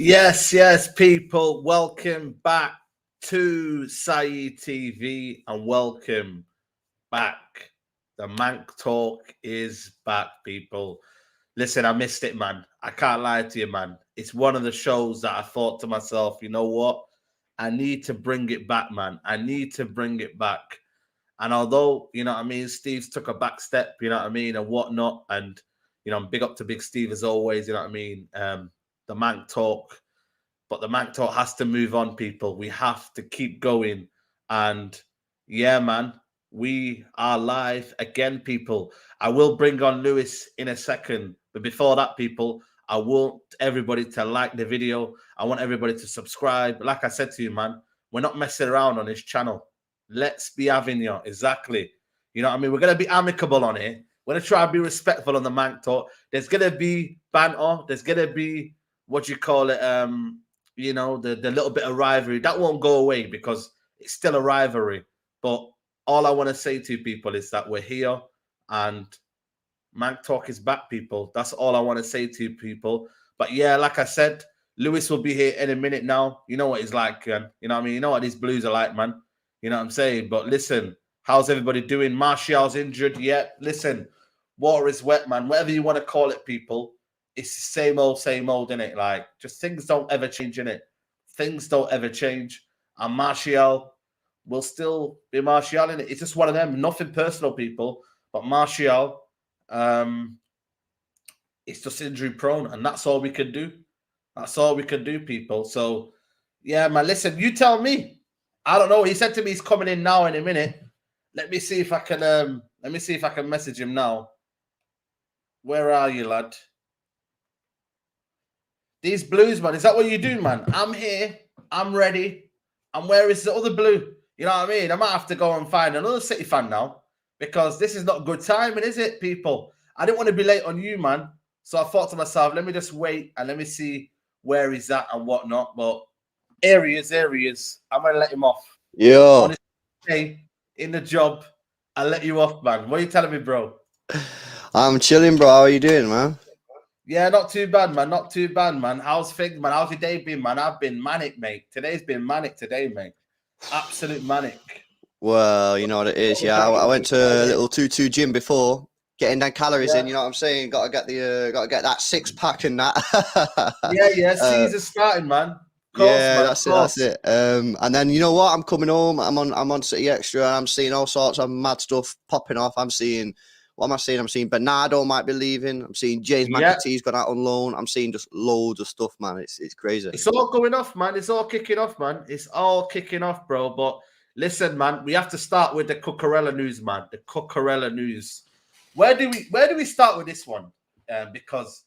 Yes, people. Welcome back to Sayi TV and welcome back. The Manc talk is back, people. Listen, I missed it, man. I can't lie to you, man. It's one of the shows that I thought to myself, you know what? I need to bring it back, man. I need to bring it back. And although, you know what I mean, Steve's took a back step, you know what I mean, and whatnot. And, you know, I'm big up to Big Steve as always, you know what I mean? The Manc talk. But the Manc talk has to move on, people. We have to keep going. And yeah, man, we are live again, people. I will bring on Lewis in a second. But before that, people, I want everybody to like the video. I want everybody to subscribe. Like I said to you, man, we're not messing around on this channel. Let's be having you. Exactly. You know what I mean? We're going to be amicable on it. We're going to try and be respectful on the Manc talk. There's going to be banter. There's going to be, what you call it, you know, the little bit of rivalry. That won't go away because it's still a rivalry. But all I want to say to people is that we're here and Manc talk is back, people. That's all I want to say to people. But yeah, like I said, Lewis will be here in a minute now. You know what he's like, man. You know what I mean? You know what these Blues are like, man. You know what I'm saying? But listen, how's everybody doing? Martial's injured yet? Listen, water is wet, man. Whatever you want to call it, people. It's the same old, innit? Like, just things don't ever change, innit? Things don't ever change. And Martial will still be Martial, innit? It's just one of them. Nothing personal, people. But Martial, it's just injury prone. And that's all we can do. That's all we can do, people. So, yeah, man, listen, you tell me. I don't know. He said to me he's coming in now in a minute. Let me see if I can message him now. Where are you, lad? These Blues, man, is that what you do, man? I'm here. I'm ready. And where is the other Blue? You know what I mean? I might have to go and find another City fan now because this is not good timing, is it, people? I didn't want to be late on you, man. So I thought to myself, let me just wait and let me see where he's at and whatnot. But here he is. I'm going to let him off. Yeah. In the job, I'll let you off, man. What are you telling me, bro? I'm chilling, bro. How are you doing, man? Yeah, not too bad, man. Not too bad, man. How's things, man? How's your day been, man? I've been manic, mate. Today's been manic today, mate. Absolute manic. Well, you know what it is, yeah. I went to a little 2-2 gym before, getting them calories in. You know what I'm saying? Got to get that 6-pack and that. yeah. Season's starting, man. That's it. And then you know what? I'm coming home. I'm on City Extra. And I'm seeing all sorts of mad stuff popping off. I'm seeing. What am I seeing? I'm seeing Bernado might be leaving. I'm seeing James McAtee's gone out on loan. I'm seeing just loads of stuff, man. It's crazy. It's all going off, man. It's all kicking off, man. It's all kicking off, bro. But listen, man, we have to start with the Cucurella news, man. The Cucurella news. Where do we start with this one? Because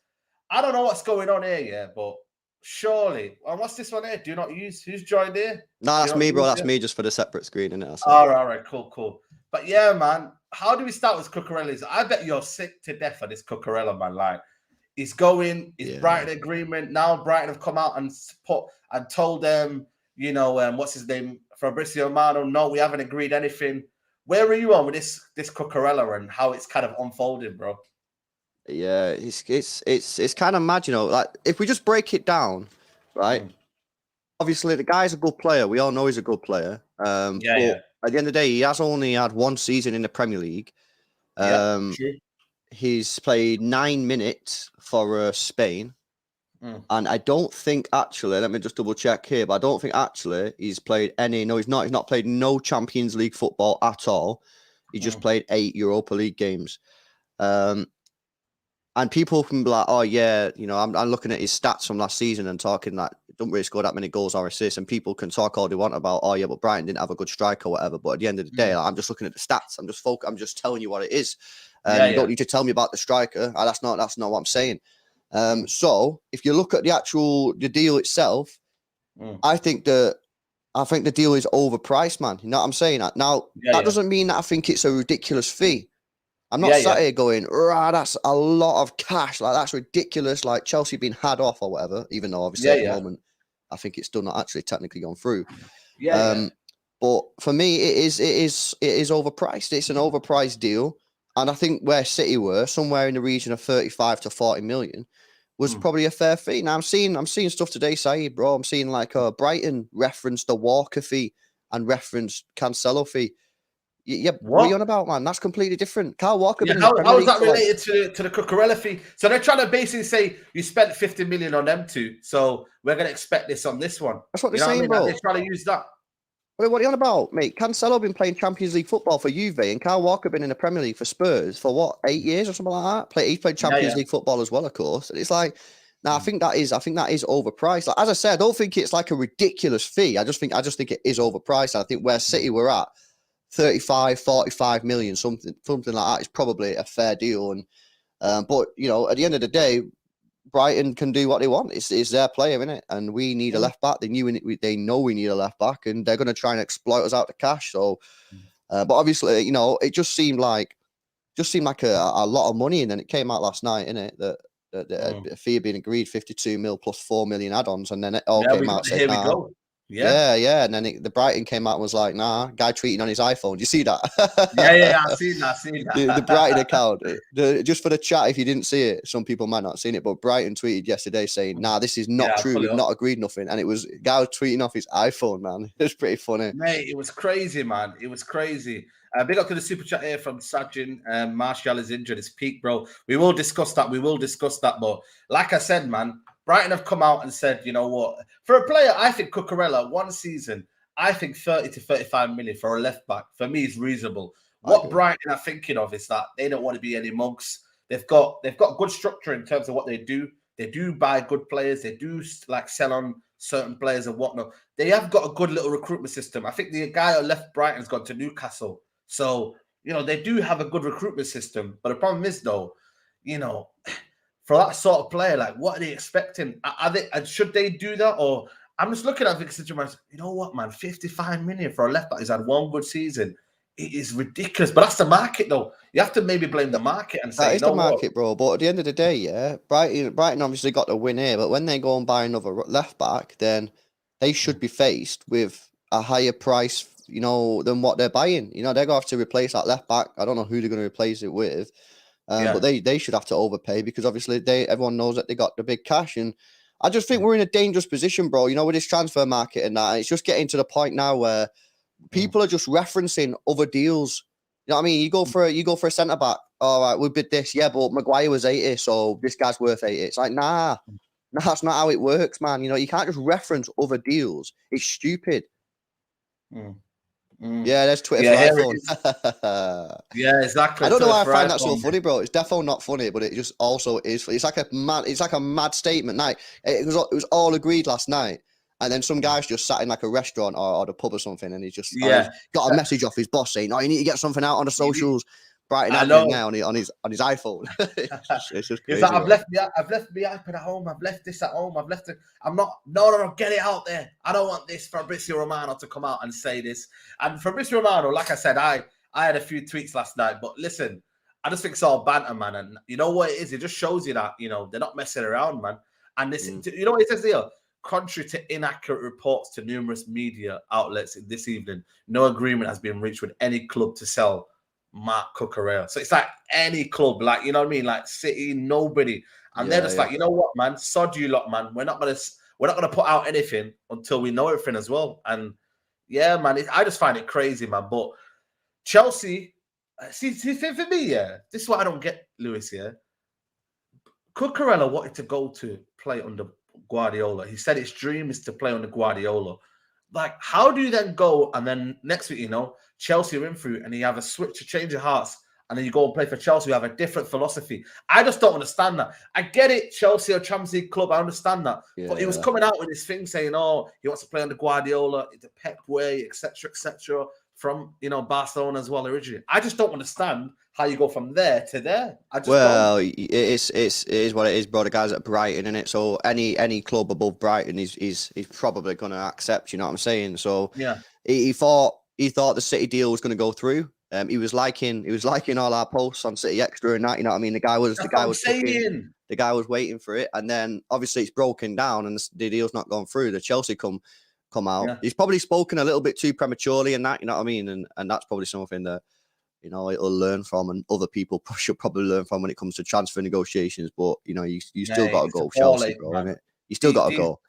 I don't know what's going on here, yeah, but surely. And what's this one here? Do you not use? Who's joined here? No, that's me, bro. That's me just for the separate screen, innit? All right, cool. But yeah, man, how do we start with Cucurella? I bet you're sick to death of this Cucurella, man. Like, he's going, his Brighton agreement. Now Brighton have come out and told them, you know, what's his name? Fabrizio Romano, no, we haven't agreed anything. Where are you on with this Cucurella and how it's kind of unfolding, bro? Yeah, it's kind of mad, you know. Like, if we just break it down, right? Obviously, the guy's a good player. We all know he's a good player. At the end of the day, he has only had one season in the Premier League. He's played 9 minutes for Spain. And I don't think actually, let me just double check here, but I don't think actually he's played any. No, he's not. He's not played no Champions League football at all. He just played 8 Europa League games. And people can be like, oh, yeah, you know, I'm looking at his stats from last season and talking that don't really score that many goals or assists. And people can talk all they want about, oh, yeah, but Brighton didn't have a good striker or whatever. But at the end of the day, like, I'm just looking at the stats. I'm just telling you what it is. You don't need to tell me about the striker. That's not what I'm saying. So if you look at the deal itself, I think the deal is overpriced, man. You know what I'm saying? Now, that doesn't mean that I think it's a ridiculous fee. I'm not sat here going, that's a lot of cash. Like, that's ridiculous. Like, Chelsea being had off or whatever, even though obviously at the moment, I think it's still not actually technically gone through. But for me, it is overpriced. It's an overpriced deal. And I think where City were, somewhere in the region of 35 to 40 million, was probably a fair fee. Now I'm seeing stuff today, Saeed, bro. I'm seeing like Brighton referenced the Walker fee and referenced Cancelo fee. Yeah, what are you on about, man? That's completely different. Kyle Walker been in the Premier how League is that for, related to the Cucurella fee? So they're trying to basically say you spent 50 million on them two, so we're going to expect this on this one. That's what they're You know saying, what I mean? bro. They're trying to use that. What are you on about, mate? Cancelo been playing Champions League football for Juve, and Kyle Walker been in the Premier League for Spurs for what, 8 years or something like that. He's played Champions League football as well, of course. And it's like, now I think that is overpriced. Like, as I said, I don't think it's like a ridiculous fee. I just think it is overpriced. I think where City were at, 35, 45 million, something like that is probably a fair deal. And but you know, at the end of the day, Brighton can do what they want. It's their player, isn't it? And we need a left back. They know we need a left back, and they're going to try and exploit us out the cash. So, but obviously, you know, it just seemed like a lot of money, and then it came out last night, innit, that a fee had been agreed, 52 mil plus 4 million add-ons, and then it all came out saying, we go. Yeah. And then the Brighton came out and was like, nah, guy tweeting on his iPhone. Do you see that? I've seen that. The Brighton account. Just for the chat, if you didn't see it, some people might not have seen it, but Brighton tweeted yesterday saying, nah, this is not true. We've not agreed nothing. And it was a guy was tweeting off his iPhone, man. It was pretty funny. Mate, it was crazy, man. It was crazy. Big up to the super chat here from Sajin. Martial is injured. It's peak, bro. We will discuss that. But like I said, man, Brighton have come out and said, you know what? For a player, I think Cucurella, one season, I think 30 to 35 million for a left back, for me, is reasonable. What Brighton are thinking of is that they don't want to be any mugs. They've got good structure in terms of what they do. They do buy good players. They do like sell on certain players and whatnot. They have got a good little recruitment system. I think the guy who left Brighton's gone to Newcastle. So, you know, they do have a good recruitment system. But the problem is, though, you know, for that sort of player, like, what are they expecting? Should they do that? Or I'm just looking at the situation, you know what, man, 55 million for a left back. He's had one good season. It is ridiculous. But that's the market, though. You have to maybe blame the market and say, that is the market, bro. But at the end of the day, yeah, Brighton obviously got the win here. But when they go and buy another left back, then they should be faced with a higher price, you know, than what they're buying. You know, they're going to have to replace that left back. I don't know who they're going to replace it with. But they should have to overpay because obviously everyone knows that they got the big cash. And I just think we're in a dangerous position, bro. You know, with this transfer market and that, and it's just getting to the point now where people are just referencing other deals. You know what I mean? You go for a centre back. All right, we bid this, yeah, but Maguire was 80, so this guy's worth 80. It's like, nah, that's not how it works, man. You know, you can't just reference other deals. It's stupid. Yeah, there's Twitter for iPhone. Yeah, exactly. I don't know why I find that so funny, bro. It's definitely not funny, but it just also is. It's like a mad statement. Like it was all agreed last night, and then some guys just sat in like a restaurant or the pub or something, and he just got a message off his boss saying, "Oh, you need to get something out on the socials." Brighton admin now on his iPhone. it's just crazy, I've left my iPad at home. I've left this at home. I've left it. I'm not. No. Get it out there. I don't want this Fabrizio Romano to come out and say this. And Fabrizio Romano, like I said, I had a few tweets last night. But listen, I just think it's all banter, man. And you know what it is? It just shows you that, you know, they're not messing around, man. And this, you know what it says here? Contrary to inaccurate reports to numerous media outlets this evening, no agreement has been reached with any club to sell Marc Cucurella. So it's like any club, like, you know what I mean, like City, nobody, and they're just like, you know what, man, sod you lot, man. We're not gonna put out anything until we know everything as well. And yeah, man, I just find it crazy, man. But Chelsea, see for me, yeah, this is what I don't get, Lewis. Yeah, Cucurella wanted to go to play under Guardiola. He said his dream is to play under Guardiola. Like, how do you then go and then next week, you know, Chelsea are in through and you have a switch, a change of hearts, and then you go and play for Chelsea, you have a different philosophy. I just don't understand that. I get it, Chelsea are a Champions League club, I understand that. But he was coming out with this thing saying, oh, he wants to play under Guardiola, the Pep way, etc., from, you know, Barcelona as well originally. I just don't understand how you go from there to there. It is what it is, bro. The guys at Brighton, innit? So any club above Brighton is probably going to accept. You know what I'm saying? So yeah, he thought the City deal was going to go through. He was liking all our posts on City Extra and that. You know what I mean? The guy was waiting for it, and then obviously it's broken down and the deal's not gone through. The Chelsea come out. Yeah. He's probably spoken a little bit too prematurely and that. You know what I mean? And that's probably something that, you know, it'll learn from, and other people should probably learn from when it comes to transfer negotiations. But you know, you still got to It's a go ball Chelsea, ache, bro, man. innit? You still got to go.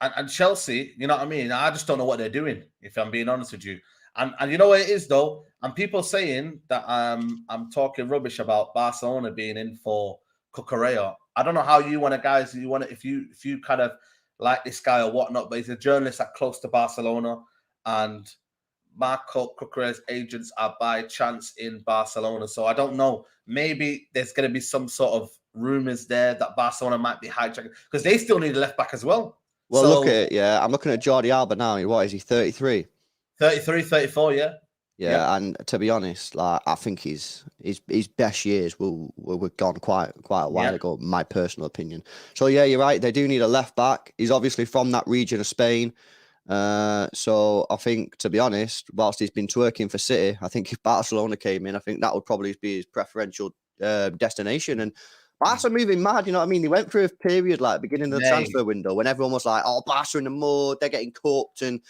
And Chelsea, you know what I mean? I just don't know what they're doing, if I'm being honest with you. And you know what it is though? And people saying that I'm talking rubbish about Barcelona being in for Cucurella. I don't know how you want to, guys. You want to, if you kind of like this guy or whatnot, but he's a journalist that close to Barcelona, and Marco Cucurella's agents are by chance in Barcelona. So I don't know. Maybe there's going to be some sort of rumors there that Barcelona might be hijacking, because they still need a left back as well. Well, So, look at it. Yeah, I'm looking at Jordi Alba now. What is he? 33. 33, 34, yeah. Yeah, and to be honest, like I think his best years were gone quite a while ago. My personal opinion. So yeah, you're right. They do need a left back. He's obviously from that region of Spain. So I think, to be honest, whilst he's been twerking for City, I think if Barcelona came in, I think that would probably be his preferential destination. And Barca moving mad, you know what I mean? They went through a period like beginning of the transfer window when everyone was like, "Oh, Barca in the mud, they're getting cooked," and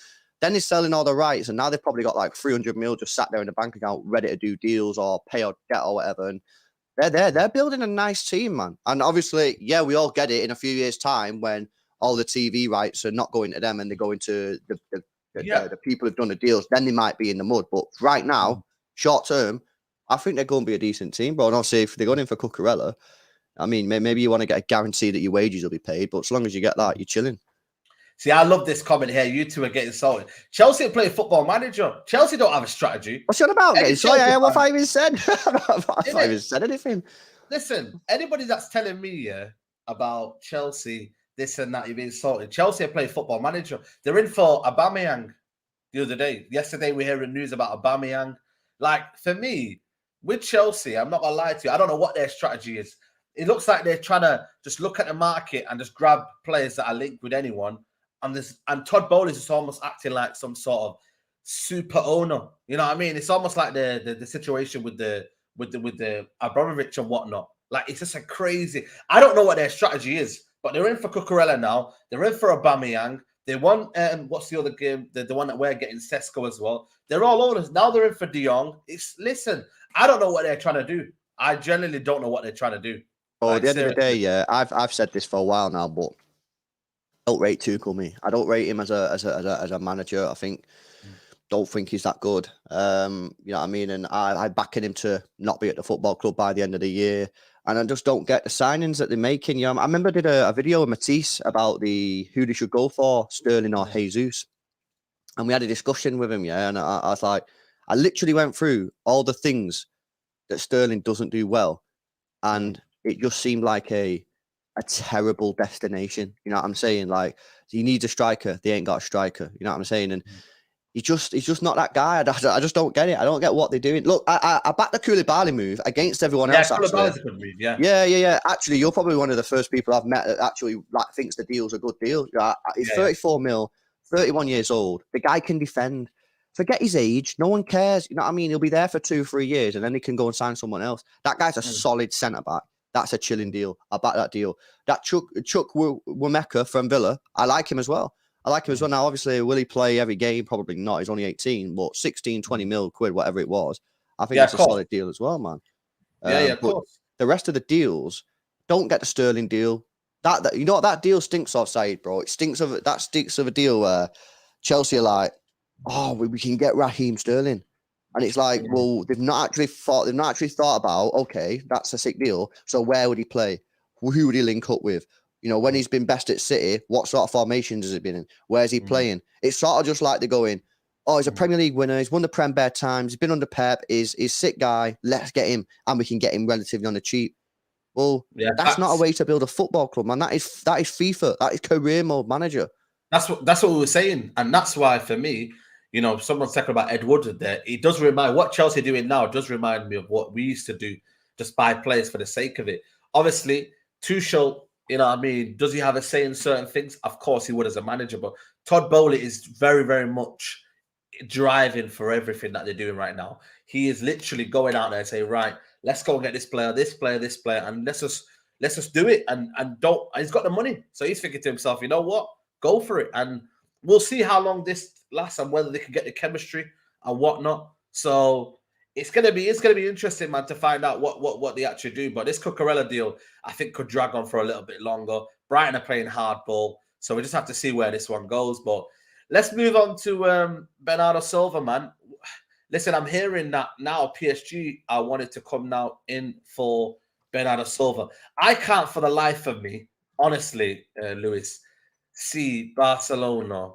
then he's selling all the rights, and now they've probably got like 300 mil just sat there in the bank account, ready to do deals or pay or debt or whatever. And they're building a nice team, man. And obviously, yeah, we all get it in a few years' time when all the TV rights are not going to them and they're going to the people who've done the deals. Then they might be in the mud. But right now, short term, I think they're going to be a decent team, bro. And obviously, if they're going in for Cucurella, I mean, maybe you want to get a guarantee that your wages will be paid, but as long as you get that, you're chilling. See, I love this comment here. You two are getting salted. Chelsea are playing Football Manager. Chelsea don't have a strategy. What's it about? Sorry, what have I even said? I haven't even said anything. Listen, anybody that's telling me about Chelsea, this and that, you're being salted. Chelsea are playing Football Manager. They're in for Aubameyang the other day. Yesterday, we're hearing news about Aubameyang. Like, for me, with Chelsea, I'm not going to lie to you, I don't know what their strategy is. It looks like they're trying to just look at the market and just grab players that are linked with anyone. And Todd Bowley is just almost acting like some sort of super owner. You know what I mean? It's almost like the situation with the Abramovich and whatnot. Like, it's just a crazy. I don't know what their strategy is, but they're in for Cucurella now. They're in for Aubameyang. They want what's the other game? The one that we're getting, Sesko as well. They're all owners now. They're in for Jong. Listen. I don't know what they're trying to do. I genuinely don't know what they're trying to do. Oh, at the end of the day, yeah, I've said this for a while now, but I don't rate Tuchel, me. I don't rate him as a manager. Don't think he's that good. You know what I mean? And I backing him to not be at the football club by the end of the year. And I just don't get the signings that they're making. You know, I remember I did a video with Matisse about who they should go for, Sterling or Jesus. And we had a discussion with him, yeah. And I was like, I literally went through all the things that Sterling doesn't do well. And it just seemed like a terrible destination. You know what I'm saying? Like, he needs a striker. They ain't got a striker. You know what I'm saying? And he's just not that guy. I just don't get it. I don't get what they're doing. Look, I back the Koulibaly move against everyone else. Koulibaly's a good move, yeah. Actually, you're probably one of the first people I've met that actually thinks the deal's a good deal. He's 34 mil, 31 years old. The guy can defend. Forget his age. No one cares. You know what I mean? He'll be there for 2-3 years and then he can go and sign someone else. That guy's a solid centre back. That's a chilling deal. I'll back that deal. That Chuck Wameka from Villa, I like him as well. Now, obviously, will he play every game? Probably not. He's only 18, but 16, 20 mil quid, whatever it was. I think that's a solid deal as well, man. Of course. The rest of the deals, don't get the Sterling deal. That you know what that deal stinks of, Saeed, bro. It stinks of a deal where Chelsea are like, oh, we can get Raheem Sterling. And it's like, well, they've not actually thought about, okay, that's a sick deal. So where would he play? Who would he link up with? You know, when he's been best at City, what sort of formations has he been in? Where's he playing? It's sort of just like they're going, oh, he's a Premier League winner. He's won the Prem bare times. He's been under Pep. He's sick guy. Let's get him. And we can get him relatively on the cheap. Well, that's not a way to build a football club, man. That is FIFA. That is career mode manager. That's what we were saying. And that's why, for me, you know, someone's talking about Ed Woodward there. It does remind, what Chelsea are doing now does remind me of what we used to do, just buy players for the sake of it. Obviously, Tuchel, you know what I mean, does he have a say in certain things? Of course he would as a manager, but Todd Bowley is very, very much driving for everything that they're doing right now. He is literally going out there and saying, right, let's go and get this player, and let's just do it. And he's got the money. So he's thinking to himself, you know what? Go for it. And we'll see how long this lasts and whether they can get the chemistry and whatnot. So it's gonna be interesting, man, to find out what they actually do. But this Cucurella deal, I think, could drag on for a little bit longer. Brighton are playing hardball, so we just have to see where this one goes. But let's move on to Bernardo Silva, man. Listen, I'm hearing that now PSG are wanting to come now in for Bernardo Silva. I can't for the life of me, honestly, Lewis, see Barcelona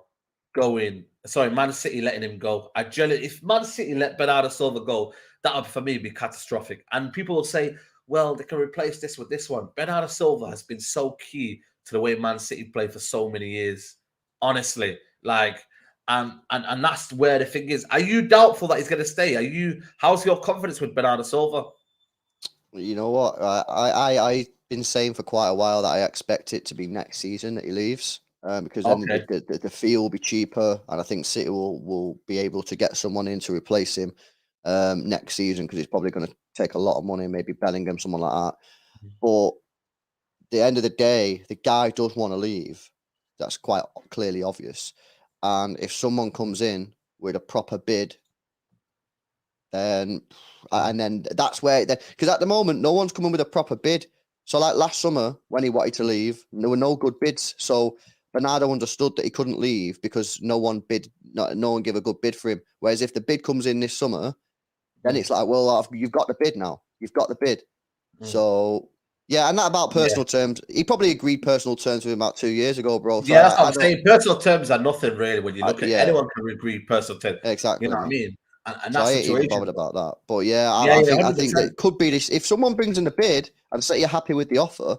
going. Sorry, Man City letting him go. If Man City let Bernardo Silva go, that would for me be catastrophic. And people will say, well, they can replace this with this one. Bernardo Silva has been so key to the way Man City play for so many years. Honestly, like, and that's where the thing is. Are you doubtful that he's going to stay? How's your confidence with Bernardo Silva? You know what? I've been saying for quite a while that I expect it to be next season that he leaves. Because then the fee will be cheaper, and I think City will be able to get someone in to replace him next season, because it's probably going to take a lot of money, maybe Bellingham, someone like that. But at the end of the day, the guy does want to leave. That's quite clearly obvious. And if someone comes in with a proper bid, then that's where, because at the moment no one's coming with a proper bid. So like last summer when he wanted to leave, there were no good bids. So Bernardo understood that he couldn't leave because no one gave a good bid for him. Whereas if the bid comes in this summer, then it's like, well, you've got the bid now. You've got the bid. So yeah, and that about personal terms. He probably agreed personal terms with him about 2 years ago, bro. So that's what I'm saying. Personal terms are nothing really when you look at anyone can agree personal terms. Exactly. You know what I mean? And so that's I ain't even bothered about that. But yeah, I think that it could be this. If someone brings in a bid and say you're happy with the offer,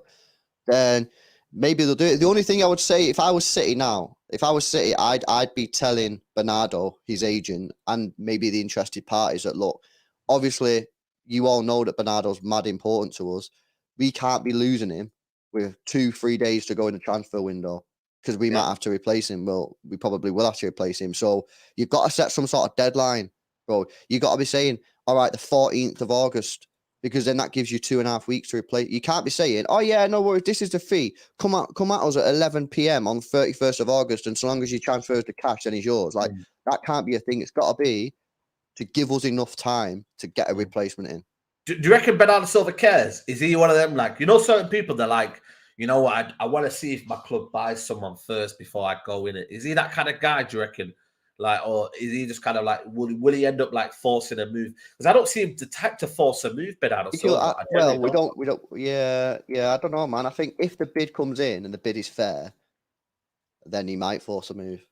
then maybe they'll do it. The only thing I would say, if I was City, I'd be telling Bernardo, his agent, and maybe the interested parties that, look, obviously you all know that Bernardo's mad important to us. We can't be losing him with 2-3 days to go in the transfer window, because we might have to replace him. Well, we probably will have to replace him. So you've got to set some sort of deadline, bro. You got to be saying, all right, the 14th of August, because then that gives you 2.5 weeks to replace. You can't be saying, oh yeah, no worries, this is the fee. Come at us at 11 p.m. on 31st of August, and so long as you transfer the cash, then it's yours. Like, that can't be a thing. It's got to be to give us enough time to get a replacement in. Do you reckon Bernardo Silva cares? Is he one of them, like, certain people, they're like, you know what, I want to see if my club buys someone first before I go in it. Is he that kind of guy, do you reckon? Like, or is he just kind of like, will he end up like forcing a move? Because I don't see him the type to force a move, Bernardo Silva. We don't. Yeah. I don't know, man. I think if the bid comes in and the bid is fair, then he might force a move.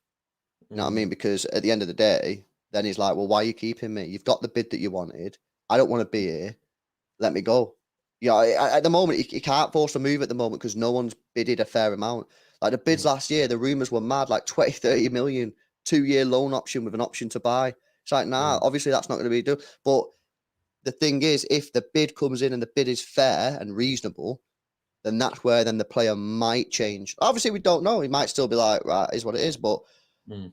You know what I mean? Because at the end of the day, then he's like, well, why are you keeping me? You've got the bid that you wanted. I don't want to be here. Let me go. Yeah, at the moment, he can't force a move at the moment because no one's bidded a fair amount. Like the bids last year, the rumours were mad, like 20-30 million, 2-year loan option with an option to buy. It's like, nah, obviously that's not going to be done. But the thing is, if the bid comes in and the bid is fair and reasonable, then that's where then the player might change. Obviously, we don't know. He might still be like, right, is what it is. But,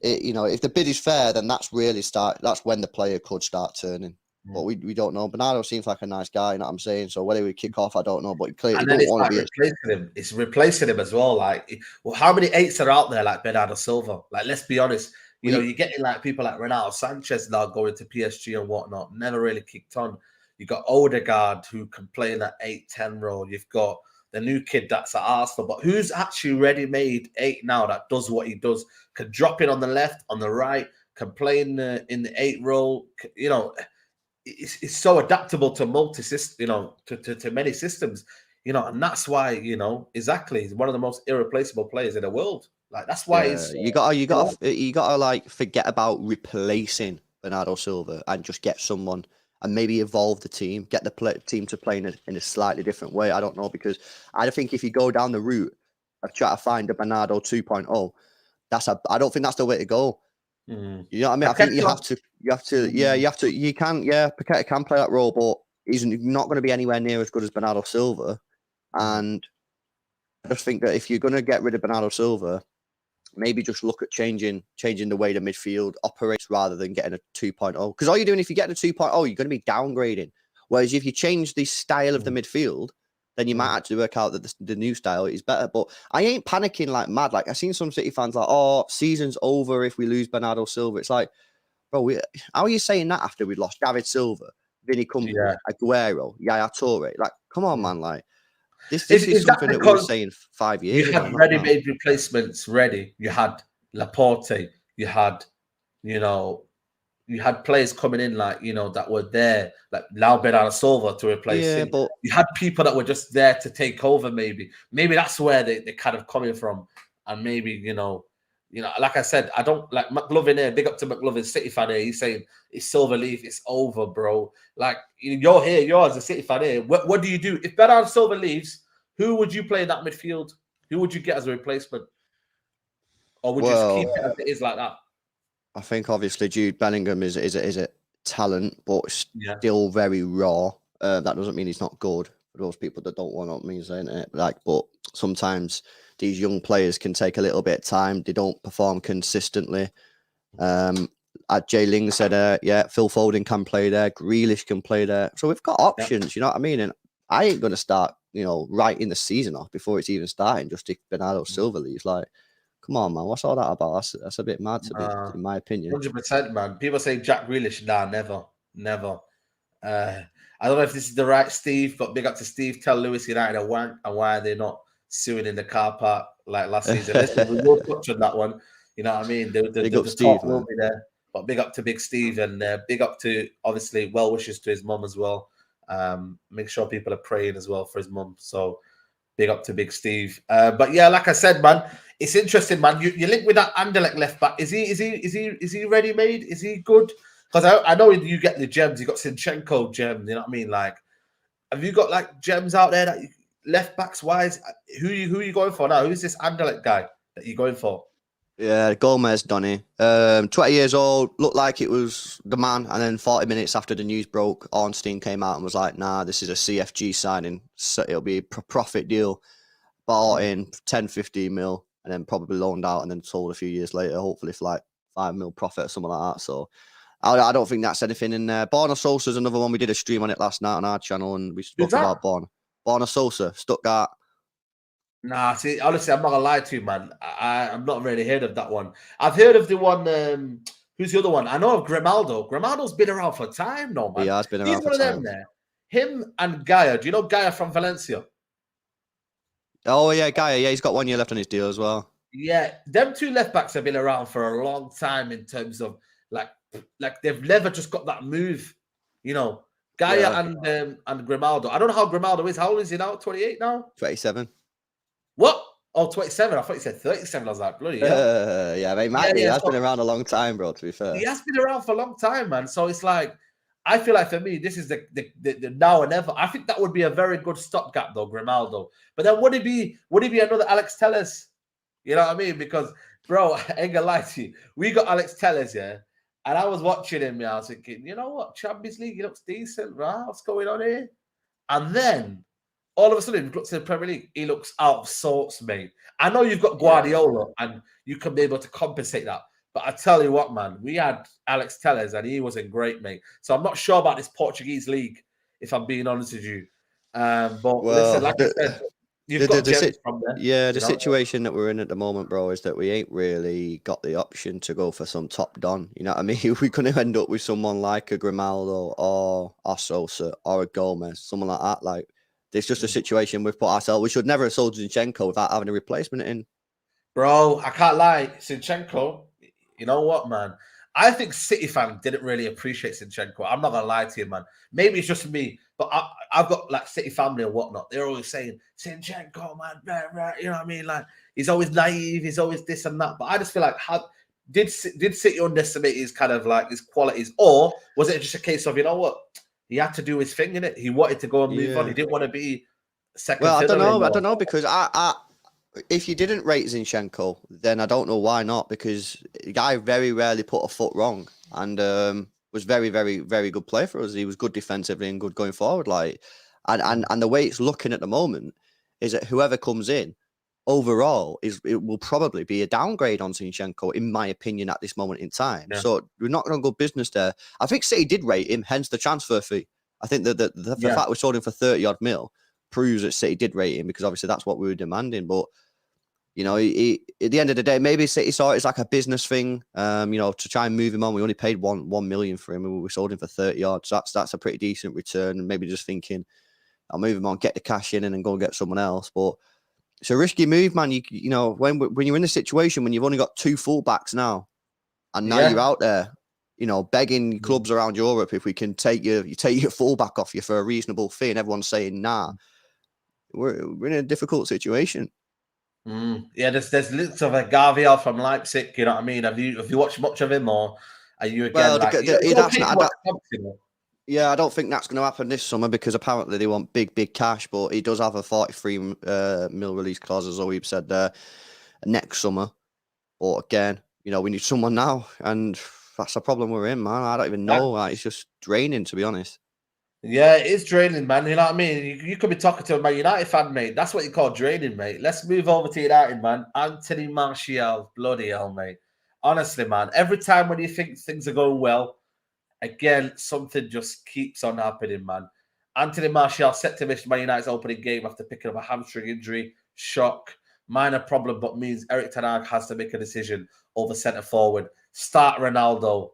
if the bid is fair, then that's when the player could start turning. But we don't know. Bernardo seems like a nice guy, you know what I'm saying? So whether we kick off, I don't know. But clearly, and then it's like replacing him. It's replacing him as well. Like, how many eights are out there like Bernardo Silva? Like, let's be honest. You're getting like people like Ronaldo Sanchez now going to PSG and whatnot. Never really kicked on. You got Odegaard who can play in that 8-10 role. You've got the new kid that's at Arsenal, but who's actually ready-made 8 now that does what he does? Can drop in on the left, on the right, can play in the 8 role. It's so adaptable to multi-system, to many systems, and that's why, exactly, he's one of the most irreplaceable players in the world. Like, that's why you gotta like forget about replacing Bernardo Silva and just get someone and maybe evolve the team, get the team to play in a slightly different way. I don't know, because I think if you go down the route of trying to find a Bernardo 2.0, I don't think that's the way to go. You know what I mean? I think you have to, Paqueta can play that role, but he's not going to be anywhere near as good as Bernardo Silva. And I just think that if you're going to get rid of Bernardo Silva, maybe just look at changing the way the midfield operates rather than getting a 2.0. Because all you're doing, if you get a 2.0, you're going to be downgrading. Whereas if you change the style of the midfield, then you might actually work out that the new style is better. But I ain't panicking like mad. Like, I've seen some City fans like, oh, season's over if we lose Bernardo Silva. It's like, bro, how are you saying that after we'd lost David Silva? Vinny Company, Aguero, Yaya Toure. Like, come on, man. Like, this is something that we were saying 5 years ago. You had ready-made replacements ready. You had Laporte. You had, you had players coming in that were there, like Bernardo Silva to replace him. But you had people that were just there to take over. Maybe that's where they kind of coming from, and maybe like I said, I don't like McLovin here. Big up to McLovin, City fan here. He's saying it's silver leaf, it's over, bro. Like you're here, you're as a City fan here. What do you do if Bernardo Silva leaves? Who would you play in that midfield? Who would you get as a replacement, or would you just keep it as it is like that? I think obviously Jude Bellingham is a talent, but still very raw. That doesn't mean he's not good. For those people that don't want me saying it, but sometimes these young players can take a little bit of time. They don't perform consistently. Jay Ling said, Phil Foden can play there. Grealish can play there. So we've got options, you know what I mean? And I ain't going to start, writing the season off before it's even starting, just if Bernardo Silva leaves. Like, come on, man. What's all that about? That's a bit mad to me, in my opinion. 100%, man. People say Jack Grealish. Nah, never. I don't know if this is the right Steve, but big up to Steve. Tell Lewis United a wank and why they're not suing in the car park like last season. Listen, we will touch on that one. You know what I mean? The talk will be there. But big up to Big Steve, and big up to, obviously, well wishes to his mum as well. Make sure people are praying as well for his mum. So big up to Big Steve. But yeah, like I said, man, it's interesting, man. You link with that Anderlecht left back. Is he ready made? Is he good? Because I know you get the gems. You got Zinchenko gems. You know what I mean? Like, have you got like gems out there that left backs wise? Who are you going for now? Who's this Anderlecht guy that you're going for? Yeah, Gomez, Donny. 20 years old, looked like it was the man. And then 40 minutes after the news broke, Ornstein came out and was like, nah, this is a CFG signing. So it'll be a profit deal. Bought in 10, 15 mil, and then probably loaned out and then sold a few years later, hopefully for like 5 mil profit or something like that. So I don't think that's anything in there. Borna Sosa's another one. We did a stream on it last night on our channel, and we spoke about Borna Sosa, Stuttgart. Nah, see, honestly, I'm not gonna lie to you, man. I'm not really heard of that one. I've heard of the one. Who's the other one? I know of Grimaldo. Grimaldo's been around for time, no man. He has been around He's for one time. of them there. Him and Gaia. Do you know Gaia from Valencia? Oh yeah, Gaia. Yeah, he's got 1 year left on his deal as well. Yeah, them two left backs have been around for a long time in terms of like they've never just got that move, Gaia and Grimaldo. I don't know how Grimaldo is. How old is he now? 28 now? 27. What? Oh, 27. I thought you said 37. I was like, bloody hell. Yeah, mate, Matt, he has been around a long time, bro, to be fair. He has been around for a long time, man. So it's like, I feel like for me, this is the now or never. I think that would be a very good stopgap, though, Grimaldo. But then would it be another Alex Telles? You know what I mean? Because, bro, I ain't gonna lie to you. We got Alex Telles, yeah? And I was watching him, I was thinking, you know what? Champions League, he looks decent, right? What's going on here? And then, all of a sudden, he looks in the Premier League, he looks out of sorts, mate. I know you've got Guardiola, and you can be able to compensate that. But I tell you what, man, we had Alex Telles, and he wasn't great, mate. So I'm not sure about this Portuguese league, if I'm being honest with you. But listen, like I said, you've got gems from there. Yeah, the situation that we're in at the moment, bro, is that we ain't really got the option to go for some top don. You know what I mean? We're going to end up with someone like a Grimaldo or a Sosa or a Gomez, someone like that. Like, it's just a situation we've put ourselves. We should never have sold Zinchenko without having a replacement in. Bro, I can't lie. Zinchenko, you know what, man? I think City fans didn't really appreciate Zinchenko. I'm not going to lie to you, man. Maybe it's just me, but I've got like City family and whatnot. They're always saying, Zinchenko, man, blah. You know what I mean? Like, he's always naive. He's always this and that. But I just feel like, did City underestimate his kind of like his qualities? Or was it just a case of, you know what? He had to do his thing, innit? He wanted to go and move on. He didn't want to be second. Well, I don't know because if you didn't rate Zinchenko, then I don't know why not, because the guy very rarely put a foot wrong and was very, very, very good player for us. He was good defensively and good going forward. Like, and the way it's looking at the moment is that whoever comes in overall it will probably be a downgrade on Zinchenko, in my opinion, at this moment in time. Yeah. So we're not going to go business there. I think City did rate him, hence the transfer fee. I think that the fact we sold him for 30 odd mil proves that City did rate him, because obviously that's what we were demanding. But You know, at the end of the day, maybe City saw it as like a business thing. You know, to try and move him on. We only paid 1 million for him, and we sold him for 30 odds. So that's a pretty decent return. And maybe just thinking, I'll move him on, get the cash in, and then go and get someone else. But it's a risky move, man. You know, when you're in a situation when you've only got 2 fullbacks now, and now you're out there, you know, begging clubs around Europe if we can take your fullback off you for a reasonable fee, and everyone's saying nah. We're in a difficult situation. Yeah, there's looks of a Gaviel from Leipzig. You know what I mean? Have you watched much of him, or are you again Yeah, I don't think that's going to happen this summer because apparently they want big cash, but he does have a 43 mil release clause, as Oweeb said there, next summer. But again, you know, we need someone now, and that's the problem we're in, man. I don't even know. Like, it's just draining, to be honest. Yeah, it is draining, man. You know what I mean? You could be talking to a Man United fan, mate. That's what you call draining, mate. Let's move over to United, man. Anthony Martial, bloody hell, mate. Honestly, man, every time when you think things are going well, again, something just keeps on happening, man. Anthony Martial set to miss Man United's opening game after picking up a hamstring injury. Shock. Minor problem, but means Erik ten Hag has to make a decision over centre forward. Start Ronaldo.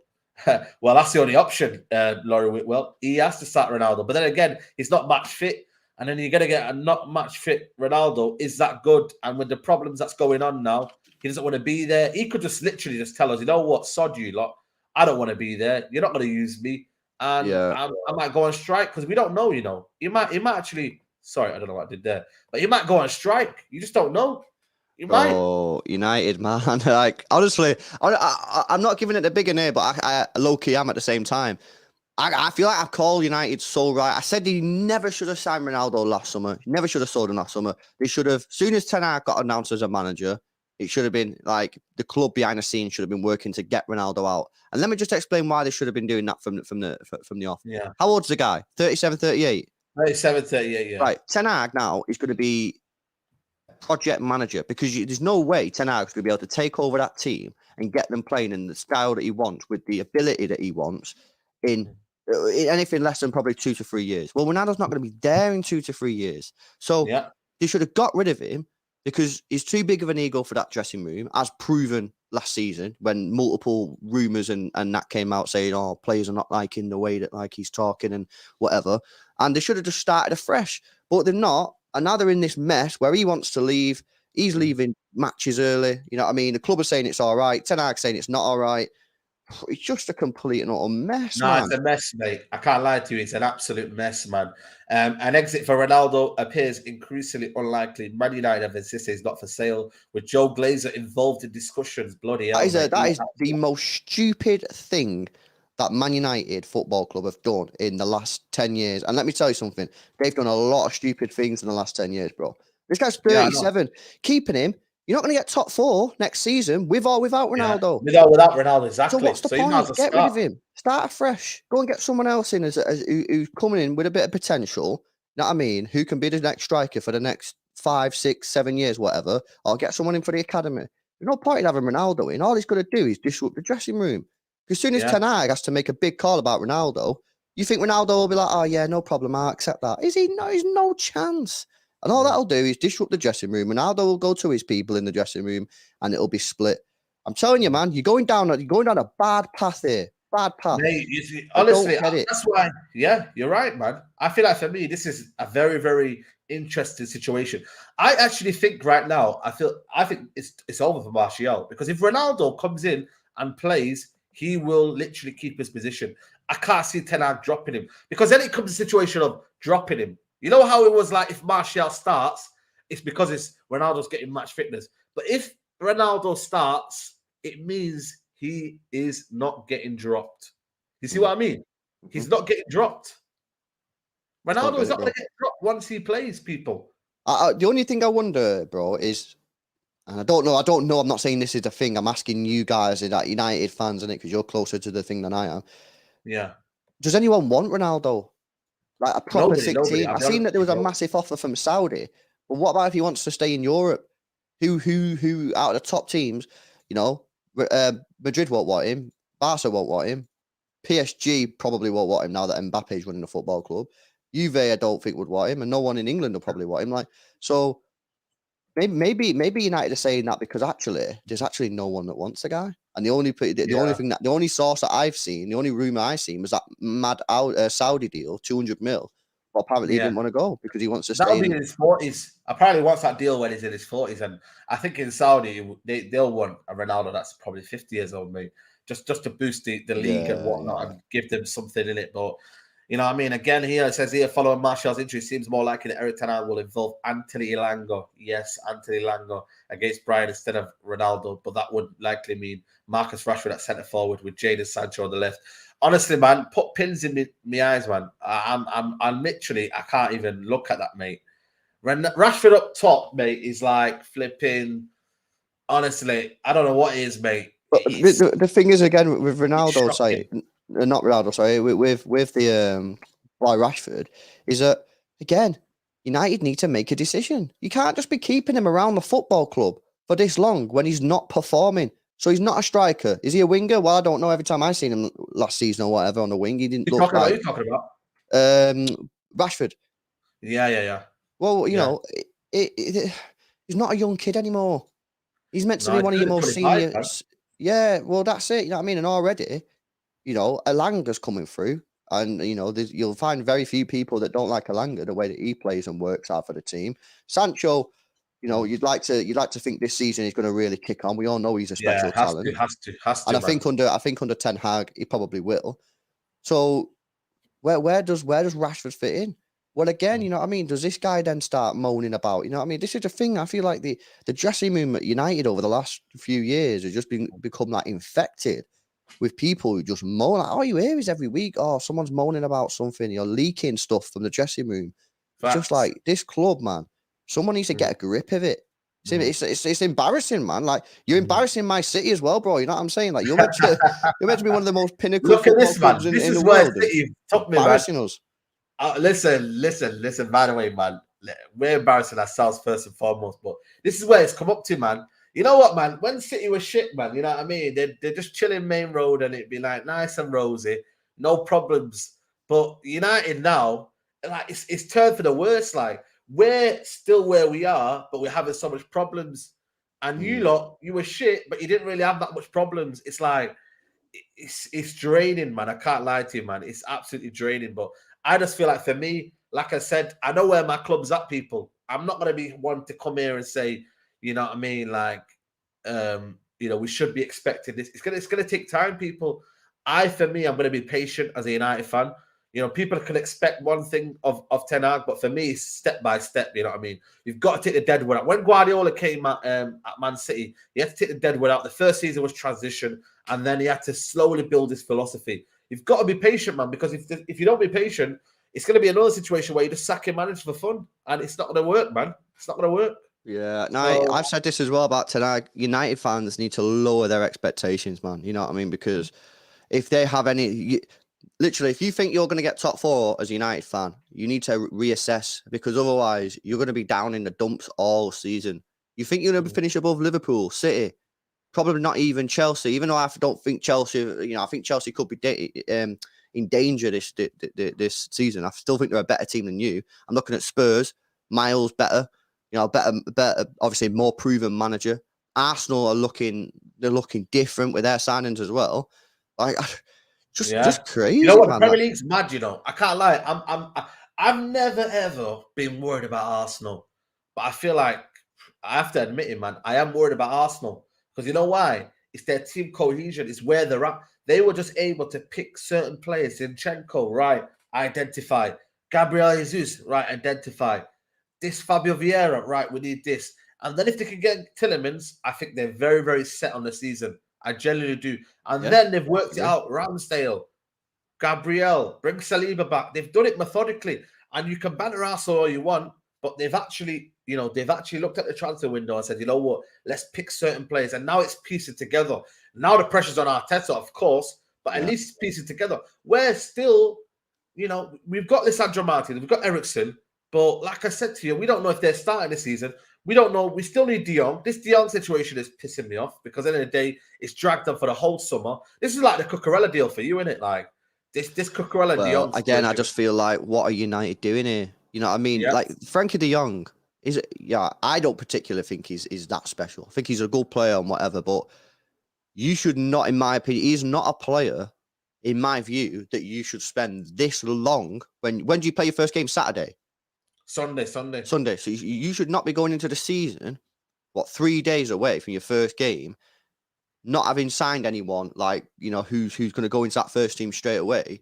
Well, that's the only option, Laurie Whitwell. He has to start Ronaldo. But then again, he's not match fit. And then you're going to get a not match fit Ronaldo. Is that good? And with the problems that's going on now, he doesn't want to be there. He could just literally just tell us, you know what, sod you lot. I don't want to be there. You're not going to use me. And I might go on strike because we don't know, you know. He might actually, sorry, I don't know what I did there. But he might go on strike. You just don't know. Oh, United, man. Like, honestly, I'm not giving it a bigger name, but I low-key am at the same time. I feel like I've called United so right. I said he never should have signed Ronaldo last summer. He never should have sold him last summer. They should have, as soon as Ten Hag got announced as a manager, it should have been like the club behind the scenes should have been working to get Ronaldo out. And let me just explain why they should have been doing that from the off. Yeah. How old's the guy? 37, 38? 37, 38, yeah. Right. Ten Hag now is going to be project manager because there's no way Ten Hag's going to be able to take over that team and get them playing in the style that he wants with the ability that he wants in anything less than probably 2 to 3 years. Well, Ronaldo's not going to be there in 2 to 3 years. So they should have got rid of him because he's too big of an ego for that dressing room, as proven last season when multiple rumours and that came out saying, oh, players are not liking the way that like he's talking and whatever. And they should have just started afresh, but they're not. And now they're in this mess where he wants to leave. He's leaving matches early. You know what I mean? The club are saying it's all right. Ten Hag saying it's not all right. It's just a complete and utter mess, man. It's a mess, mate. I can't lie to you. It's an absolute mess, man. An exit for Ronaldo appears increasingly unlikely. Man United have insisted he's not for sale, with Joe Glazer involved in discussions. Bloody hell. That is the most stupid thing that Man United Football Club have done in the last 10 years. And let me tell you something. They've done a lot of stupid things in the last 10 years, bro. This guy's 37. Keeping him, you're not going to get top 4 next season with or without Ronaldo. Without Ronaldo, exactly. So what's the point? Get rid of him. Start afresh. Go and get someone else in who's coming in with a bit of potential. You know what I mean? Who can be the next striker for the next 5, 6, 7 years, whatever. Or get someone in for the academy. There's no point in having Ronaldo in. All he's going to do is disrupt the dressing room. As soon as Ten Hag has to make a big call about Ronaldo, you think Ronaldo will be like, oh, yeah, no problem, I'll accept that. Is he? No, he's no chance. And all that'll do is disrupt the dressing room. Ronaldo will go to his people in the dressing room and it'll be split. I'm telling you, man, you're going down a bad path here. Bad path. Mate, honestly, that's why, you're right, man. I feel like for me, this is a very, very interesting situation. I actually think right now, I think it's over for Martial because if Ronaldo comes in and plays, he will literally keep his position. I can't see Ten Hag dropping him because then it comes to the situation of dropping him. You know how it was like if Martial starts, it's because Ronaldo's getting match fitness. But if Ronaldo starts, it means he is not getting dropped. You see what I mean? He's not getting dropped. Ronaldo is not going to get dropped once he plays, people. The only thing I wonder, bro, is, and I don't know, I'm not saying this is a thing. I'm asking you guys, that United fans, in it, because you're closer to the thing than I am. Yeah. Does anyone want Ronaldo? Like a proper 16? I've seen that there was a massive offer from Saudi. But what about if he wants to stay in Europe? Who out of the top teams, you know, Madrid won't want him. Barca won't want him. PSG probably won't want him now that Mbappe's running the football club. Juve, I don't think would want him, and no one in England will probably want him. Like, so maybe United are saying that because actually there's actually no one that wants a guy, and the only source that I've seen, the only rumor I've seen was that mad Saudi deal, 200 mil. But apparently he didn't want to go because he wants to That'll stay be in his 40s. Apparently, wants that deal when he's in his 40s, and I think in Saudi they'll want a Ronaldo that's probably 50 years old, mate, just to boost the league and whatnot and give them something in it. But you know what I mean? Again, here it says here, following Martial's injury, seems more likely that Eric Ten Hag will involve Anthony Elanga. Yes, Anthony Elanga against Brighton instead of Ronaldo, but that would likely mean Marcus Rashford at centre forward with Jadon Sancho on the left. Honestly, man, put pins in my eyes, man. I'm literally, I can't even look at that, mate. Rashford up top, mate, is like flipping. Honestly, I don't know what it is, mate. But the thing is, again, with Ronaldo, not Ronaldo, sorry, with the boy Rashford, is that again, United need to make a decision. You can't just be keeping him around the football club for this long when he's not performing. So he's not a striker. Is he a winger? Well, I don't know. Every time I seen him last season or whatever on the wing, he didn't look like. Who are you talking about? Rashford. Yeah. Well, you know, he's not a young kid anymore. He's meant to be one of your most senior. Yeah, well, that's it. You know what I mean? And already, you know, Elanga's coming through. And, you know, you'll find very few people that don't like Elanga, the way that he plays and works out for the team. Sancho, you know, you'd like to think this season he's going to really kick on. We all know he's a special talent. Has to. And I think under Ten Hag, he probably will. So where does Rashford fit in? Well, again, you know what I mean? Does this guy then start moaning about, you know what I mean? This is the thing. I feel like the dressing room at United over the last few years has just become like infected with people who just moan. Like, all you hear is every week, oh, someone's moaning about something. You're leaking stuff from the dressing room. It's just like this club, man. Someone needs to get a grip of it. It's embarrassing, man. Like, you're embarrassing my city as well, bro. You know what I'm saying? Like, you're meant to be one of the most pinnacle football clubs in the world. City took me, embarrassing us. Listen. By the way, man, we're embarrassing ourselves first and foremost, but this is where it's come up to, man. You know what, man? When City was shit, man, you know what I mean? They're just chilling main road and it'd be like nice and rosy, no problems. But United now, like it's turned for the worse. Like, we're still where we are, but we're having so much problems. And you were shit, but you didn't really have that much problems. It's like it's draining, man. I can't lie to you, man. It's absolutely draining. But I just feel like, for me, like I said, I know where my club's at, people. I'm not gonna be one to come here and say, you know what I mean, like, you know, we should be expecting this. It's gonna take time, people. For me, I'm gonna be patient as a United fan. You know, people can expect one thing of Ten Hag, but for me, it's step by step. You know what I mean? You've got to take the dead wood out. When Guardiola came at Man City, he had to take the dead wood out. The first season was transition, and then he had to slowly build his philosophy. You've got to be patient, man, because if you don't be patient, it's going to be another situation where you just sack your manager for fun, and it's not going to work, man. It's not going to work. Yeah, no, I've said this as well about Ten Hag. United fans need to lower their expectations, man. You know what I mean? Because if they have any... Literally, if you think you're going to get top four as a United fan, you need to reassess, because otherwise you're going to be down in the dumps all season. You think you're going to finish above Liverpool, City, probably not even Chelsea. Even though I don't think Chelsea, you know, I think Chelsea could be in danger this season. I still think they're a better team than you. I'm looking at Spurs, miles better, you know, better, obviously more proven manager. Arsenal they're looking different with their signings as well. Like. Just crazy. You know what? Man, the Premier League's mad. You know, I can't lie. I've never ever been worried about Arsenal, but I feel like I have to admit it, man. I am worried about Arsenal because you know why? It's their team cohesion. It's where they're at. They were just able to pick certain players. Zinchenko, right? Identify. Gabriel Jesus, right? Identify. This Fabio Vieira, right? We need this. And then if they can get Tillemans, I think they're very, very set on the season. I genuinely do. And then they've worked it out. Ramsdale, Gabriel, bring Saliba back. They've done it methodically. And you can banter Arsenal all you want, but they've actually looked at the transfer window and said, you know what, let's pick certain players. And now it's piecing together. Now the pressure's on Arteta, of course, but at least it's piecing together. We're still, you know, we've got Lisandro Martinez, we've got Eriksen, but like I said to you, we don't know if they're starting the season. We don't know. We still need De Jong. This De Jong situation is pissing me off because at the end of the day, it's dragged on for the whole summer. This is like the Cucurella deal for you, isn't it? Like this Cucurella De Jong. Again, I just feel like, what are United doing here? You know what I mean? Like Frankie De Jong I don't particularly think he's that special. I think he's a good player and whatever, but you should not, in my opinion, he's not a player, in my view, that you should spend this long. When do you play your first game? Saturday? Sunday. Sunday. So you should not be going into the season, 3 days away from your first game, not having signed anyone who's going to go into that first team straight away,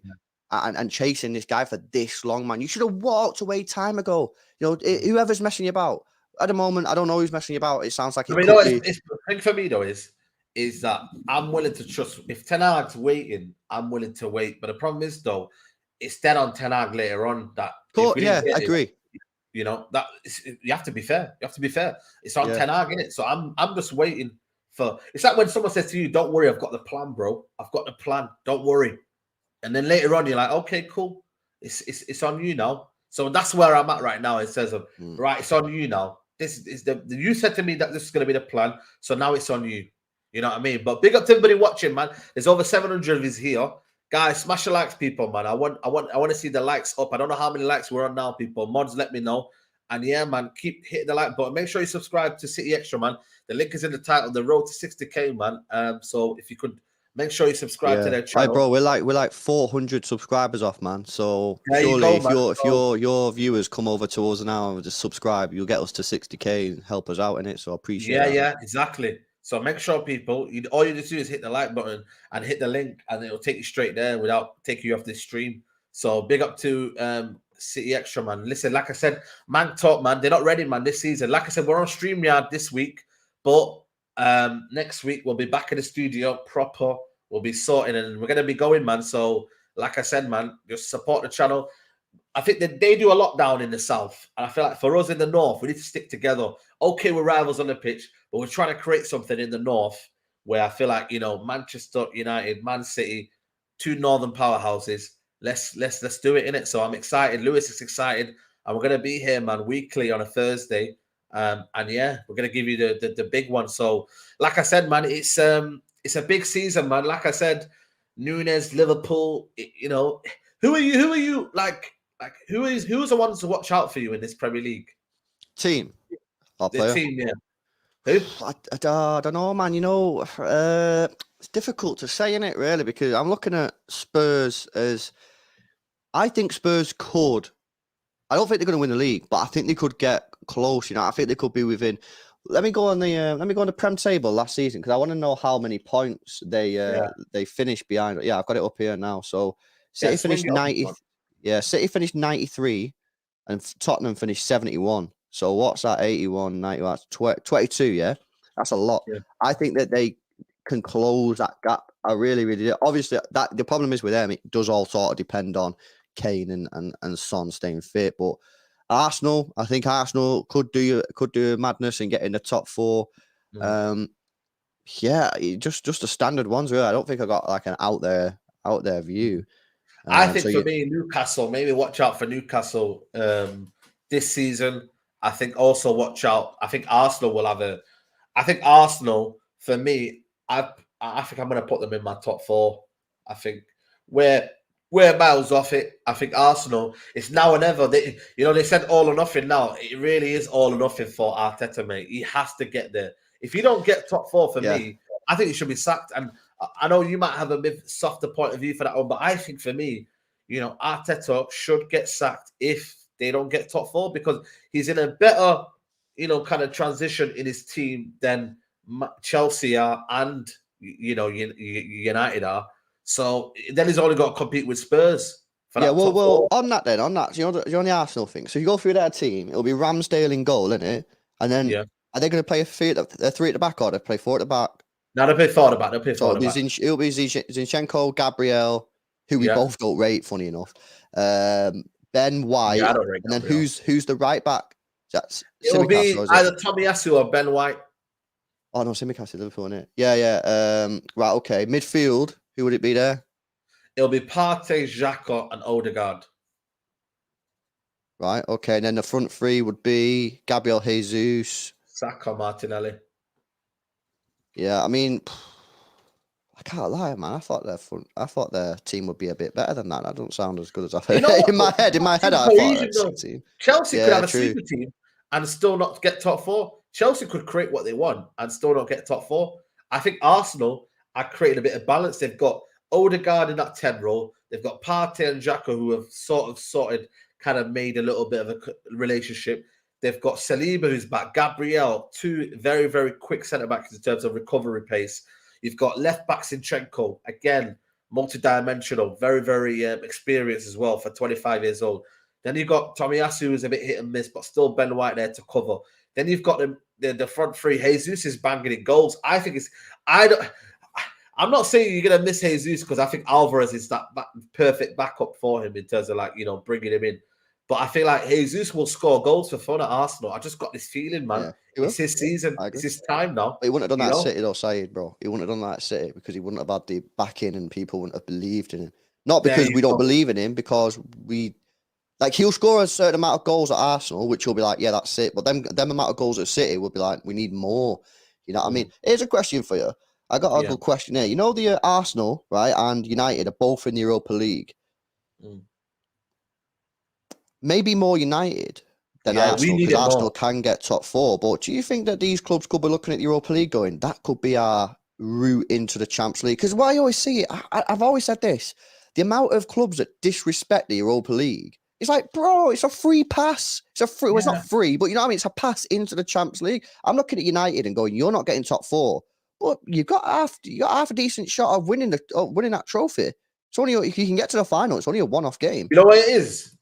and chasing this guy for this long, man. You should have walked away time ago. Whoever's messing you about at the moment, I don't know who's messing you about. It sounds like the thing for me though is that I'm willing to trust. If Ten Hag's waiting, I'm willing to wait. But the problem is though, it's dead on Ten Hag later on. That I agree. That you have to be fair. It's on Ten Hag, innit? So I'm just waiting for. It's like when someone says to you, "Don't worry, I've got the plan, bro. I've got the plan. Don't worry." And then later on, you're like, "Okay, cool. It's on you now." So that's where I'm at right now. It says, "Right, it's on you now. This is you said to me that this is going to be the plan. So now it's on you." You know what I mean? But big up to everybody watching, man. There's over 700 of us here. Guys, smash the likes, people, man. I want to see the likes up. I don't know how many likes we're on now, people. Mods, let me know. And yeah, man, keep hitting the like button. Make sure you subscribe to City Extra, man. The link is in the title. The road to 60K, man. So if you could make sure you subscribe to their channel. Right, bro, we're like 400 subscribers off, man. So surely if your viewers come over to us now and just subscribe, you'll get us to 60K and help us out in it. So I appreciate that. Yeah, exactly. So make sure, people, all you just do is hit the like button and hit the link, and it'll take you straight there without taking you off this stream. So big up to City Extra, man. Listen, like I said, Manc talk, man. They're not ready, man, this season. Like I said, we're on StreamYard this week, but next week we'll be back in the studio proper. We'll be sorting, and we're going to be going, man. So like I said, man, just support the channel. I think that they do a lot down in the south, and I feel like for us in the north, we need to stick together. Okay, we're rivals on the pitch, but we're trying to create something in the north where I feel like, Manchester United, Man City, two northern powerhouses. Let's do it, innit? So I'm excited. Lewis is excited, and we're gonna be here, man, weekly on a Thursday. And yeah, we're gonna give you the big one. So, like I said, man, it's a big season, man. Like I said, Nunes, Liverpool. Who are you? Like who's the ones to watch out for you in this Premier League team? The team, yeah. Who? I don't know, man. It's difficult to say, innit, really, because I'm looking at Spurs as I think Spurs could. I don't think they're going to win the league, but I think they could get close. I think they could be within. Let me go on the Prem table last season because I want to know how many points they finished behind. Yeah, I've got it up here now. So City finished 90. Yeah, City finished 93, and Tottenham finished 71. So what's that? 81, 90, that's 22, yeah? That's a lot. Yeah. I think that they can close that gap. I really, really do. Obviously, the problem is with them, it does all sort of depend on Kane and Son staying fit. But Arsenal, I think Arsenal could do a madness and get in the top four. Yeah, just the standard ones, really. I don't think I got like an out there view. I think for me, Newcastle, maybe watch out for Newcastle this season. I think also watch out. I think Arsenal will have I think Arsenal, for me, I think I'm going to put them in my top four. I think we're miles off it. I think Arsenal, it's now or never. They said all or nothing now. It really is all or nothing for Arteta, mate. He has to get there. If you don't get top four for me, I think he should be sacked. And I know you might have a bit softer point of view for that one, but I think for me, Arteta should get sacked if they don't get top four because he's in a better, kind of transition in his team than Chelsea are and, United are. So then he's only got to compete with Spurs. Well, on that, you're on the Arsenal thing. So if you go through their team, it'll be Ramsdale in goal, isn't it? And then are they going to play three at the back or they play four at the back? No, they'll play four at the back. It'll be Zinchenko, Gabriel, who we both don't rate, funny enough. Ben White, and then who's the right back? It'll be either Tomiyasu or Ben White. Oh no, Tsimikas, Liverpool, isn't it? Yeah. Right, okay. Midfield, who would it be there? It'll be Partey, Xhaka, and Odegaard. Right, okay. And then the front three would be Gabriel Jesus, Saka, Martinelli. Yeah, I mean, I can't lie, man. I thought their team would be a bit better than that. That doesn't sound as good as I've heard. In my head, I thought that team. Chelsea could have a sleeper team, and still not get top four. Chelsea could create what they want and still not get top four. I think Arsenal are creating a bit of balance. They've got Odegaard in that 10 role. They've got Partey and Xhaka who have sorted, kind of made a little bit of a relationship. They've got Saliba who's back. Gabriel, two very, very quick centre-backs in terms of recovery pace. You've got left-back Zinchenko, again, multi-dimensional, very, very experienced as well for 25 years old. Then you've got Tomiyasu, who's a bit hit and miss, but still Ben White there to cover. Then you've got the front three. Jesus is banging in goals. I think I'm not saying you're going to miss Jesus because I think Alvarez is that perfect backup for him in terms of bringing him in. But I feel like Jesus will score goals for fun at Arsenal. I just got this feeling, man. Yeah, it's his season. It's his time now. But he wouldn't have done that at City, though, Saeed, bro. He wouldn't have done that at City because he wouldn't have had the backing and people wouldn't have believed in him. Not because we don't believe in him, because he'll score a certain amount of goals at Arsenal, which will be like, yeah, that's it. But them amount of goals at City will be like, we need more. You know what I mean? Here's a question for you. I got a good question here. You know, the Arsenal, right, and United are both in the Europa League. Maybe more United than Arsenal, because Arsenal can get top four. But do you think that these clubs could be looking at the Europa League going, that could be our route into the Champions League? Because what I always see it, I've always said this, the amount of clubs that disrespect the Europa League, it's like, bro, it's a free pass. Well, it's not free, but you know what I mean? It's a pass into the Champions League. I'm looking at United and going, you're not getting top four, but you got half a decent shot of winning that trophy. It's only, if you can get to the final, it's only a one-off game. You know what it is?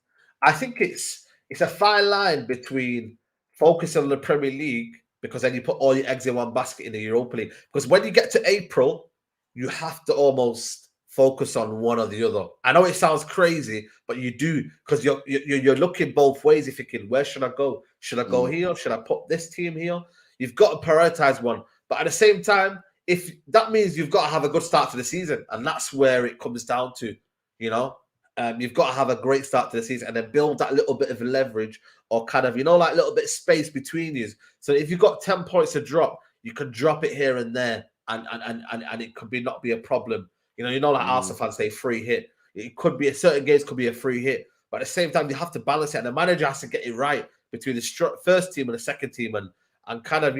I think it's a fine line between focusing on the Premier League, because then you put all your eggs in one basket in the Europa League. Because when you get to April, you have to almost focus on one or the other. I know it sounds crazy, but you do, because you're looking both ways. You're thinking, where should I go? Should I go here? Should I put this team here? You've got to prioritize one. But at the same time, if that means you've got to have a good start to the season, and that's where it comes down to, you know. You've got to have a great start to the season and then build that little bit of leverage or kind of, little bit of space between you. So if you've got 10 points to drop, you can drop it here and there and it could not be a problem. Like Arsenal fans say, free hit. It could be, certain games could be a free hit. But at the same time, you have to balance it. And the manager has to get it right between the first team and the second team. And kind of,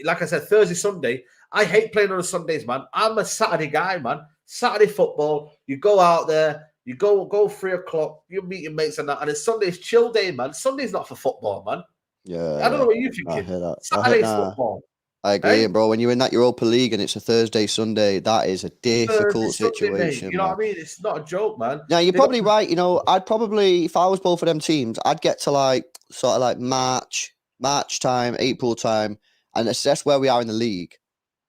like I said, Thursday, Sunday, I hate playing on the Sundays, man. I'm a Saturday guy, man. Saturday football, you go out there, you go 3 o'clock, you meet your mates and that, and it's Sunday's chill day, man. Sunday's not for football, man. Yeah. I don't know what you're thinking. I hear that. Saturday's football. I agree, bro. When you're in that Europa League and it's a Thursday, Sunday, that is a difficult situation. You know what I mean? It's not a joke, man. Yeah, you're probably right. I'd probably, if I was both of them teams, I'd get to sort of March time, April time, and assess where we are in the league.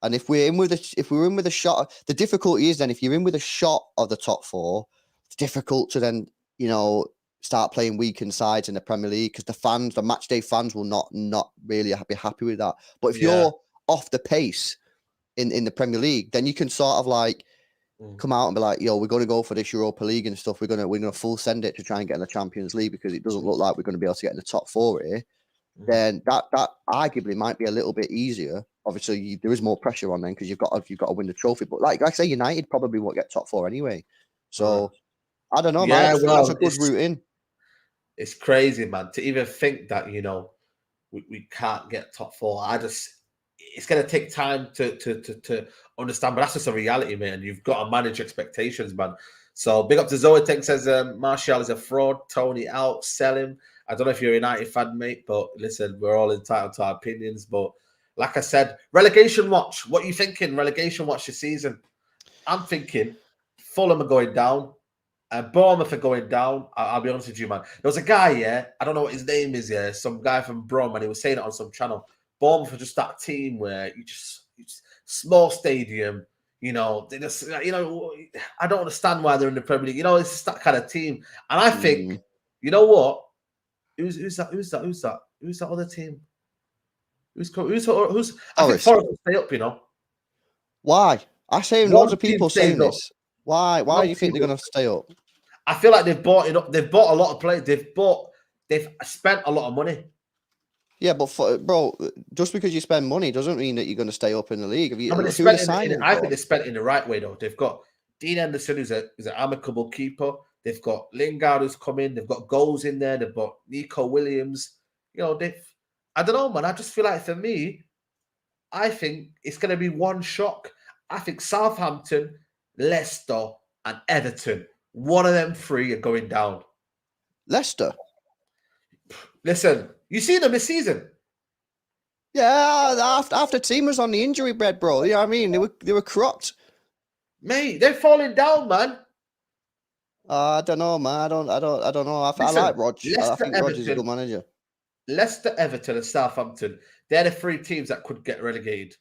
And if we're in with a shot, the difficulty is then if you're in with a shot of the top four, it's difficult to then, start playing weakened sides in the Premier League, because the match day fans will not really be happy with that. But if you're off the pace in the Premier League, then you can sort of come out and be like, yo, we're going to go for this Europa League and stuff. We're gonna full send it to try and get in the Champions League, because it doesn't look like we're going to be able to get in the top four here. Then that arguably might be a little bit easier. Obviously, there is more pressure on them because you've got to win the trophy. But like I say, United probably won't get top four anyway. So I don't know, man. That's a good route in. It's crazy, man, to even think that we can't get top four. It's going to take time to understand, but that's just a reality, man. And you've got to manage expectations, man. So big up to Zoe. Tank says Martial is a fraud. Tony out, sell him. I don't know if you're a United fan, mate, but listen, we're all entitled to our opinions. But like I said, relegation watch. What are you thinking? Relegation watch this season. I'm thinking Fulham are going down. Bournemouth are going down. I'll be honest with you, man. There was a guy, I don't know what his name is, some guy from Brom, and he was saying it on some channel. Bournemouth are just that team where you just small stadium, they just, I don't understand why they're in the Premier League. It's just that kind of team. And I think, you know what? Who's that other team? I think Forest will stay up, Why? I say loads of people saying this. Why do you think they're going to stay up? I feel like they've bought a lot of players. They've spent a lot of money. Yeah, but bro, just because you spend money doesn't mean that you're going to stay up in the league. I think they spent in the right way, though. They've got Dean Henderson, who's an amicable keeper. They've got Lingard, who's come in. They've got goals in there. They've got Nico Williams. I don't know, man. I just feel like for me, I think it's going to be one shock. I think Southampton, Leicester, and Everton, one of them three are going down. Leicester. Listen, you see them this season. Yeah, after team was on the injury bed, bro. You know what I mean? They were cropped. Mate, they're falling down, man. I don't know, man. I don't know. I like Rog. I think Rog is a good manager. Leicester, Everton, and Southampton. They're the three teams that could get relegated.